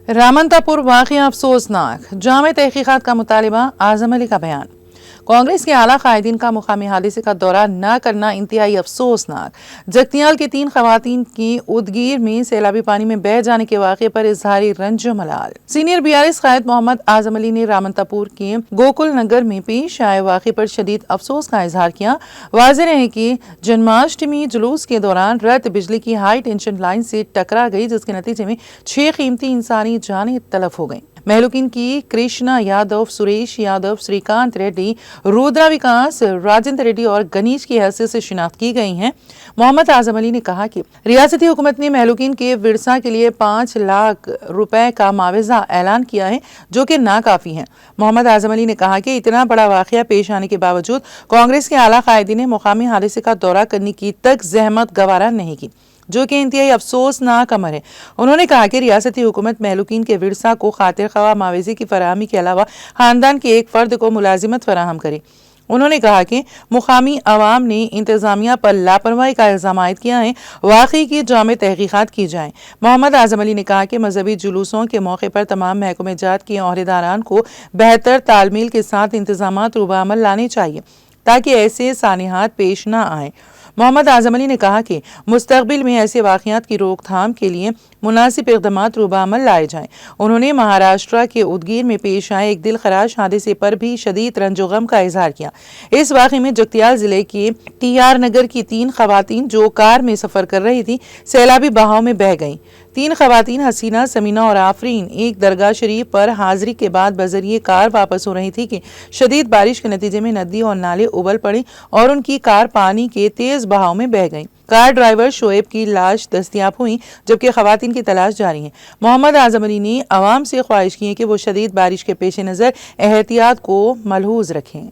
रामनतापुर वाक़या अफसोसनाक, जामे तहकीकात का मुतालिबा, आज़म अली का बयान। कांग्रेस के आला कायदीन का मुकामी हादसे का दौरा न करना इंतहाई अफसोसनाक। जगतियाल की 3 खवातीन की उदगीर में सैलाबी पानी में बह जाने के वाक़े पर इजहारी रंज मलाल। सीनियर BRS कायद मोहम्मद आज़म अली ने रामनतापुर के गोकुल नगर में पेश आए वाक़े पर शदीद अफसोस का इजहार किया। वाज़ेह है कि जन्माष्टमी जुलूस के दौरान रत बिजली की हाई टेंशन लाइन से टकरा गई, जिसके नतीजे में 6 कीमती इंसानी जानें तलफ हो गईं। महलूकिन की कृष्णा यादव, सुरेश यादव, श्रीकांत रेड्डी, रुद्रा विकास, राजेंद्र रेड्डी और गणेश की हैसियत से शिनाख्त की गई हैं। मोहम्मद आज़म अली ने कहा कि रियासती हुकूमत ने महलूकिन के विरसा के लिए 5 लाख रुपए का मुआवजा ऐलान किया है, जो कि नाकाफी है। मोहम्मद आज़म अली ने कहा कि इतना बड़ा वाक़या पेश आने के बावजूद कांग्रेस के आला कायदीन ने मुकामी हादसे का दौरा करने की तक जहमत गवारा नहीं की, जो कि इंतहाई अफसोसनाक अमर है। उन्होंने कहा कि रियासती हुकूमत महलूकिन के विरसा को खातिर ख्वाह मुआवजे की फराहमी के अलावा खानदान के एक फर्द को मुलाजिमत फराहम करे। उन्होंने कहा कि मुकामी अवाम ने इंतजामिया पर लापरवाही का इल्जाम आयद किया है, वाकई की जामे तहकीकात की जाए। मोहम्मद आज़म अली ने कहा कि मजहबी जुलूसों के मौके पर तमाम महकमे जात के ओहदेदारान को बेहतर तालमील के साथ इंतजामात रूबअमल लाने चाहिए, ताकि ऐसे सानिहात पेश न आए। मोहम्मद आज़म अली ने कहा कि मुस्तकबिल में ऐसे वाक़यात की रोकथाम के लिए मुनासिब इक़दामात रूबअमल लाए जाएं। उन्होंने महाराष्ट्र के उदगीर में पेश आए एक दिलखराश हादसे पर भी शदीद रंजो गम का इजहार किया। इस वाक़े में जगतियाल जिले के TR नगर की 3 खवातीन जो कार में सफ़र कर रही थी, सैलाबी बहाव में बह गईं। 3 खवातीन हसीना, समीना और आफरीन एक दरगाह शरीफ पर हाजिरी के बाद बजरिए कार वापस हो रही थी कि शदीद बारिश के नतीजे में नदी और नाले उबल पड़ी और उनकी कार पानी के तेज बहाव में बह गई। कार ड्राइवर शोएब की लाश दस्तयाब हुई, जबकि खवातीन की तलाश जारी है। मोहम्मद आज़म अली ने अवाम से ख्वाहिश की है कि वो शदीद बारिश के पेश नज़र एहतियात को मलहूज रखें।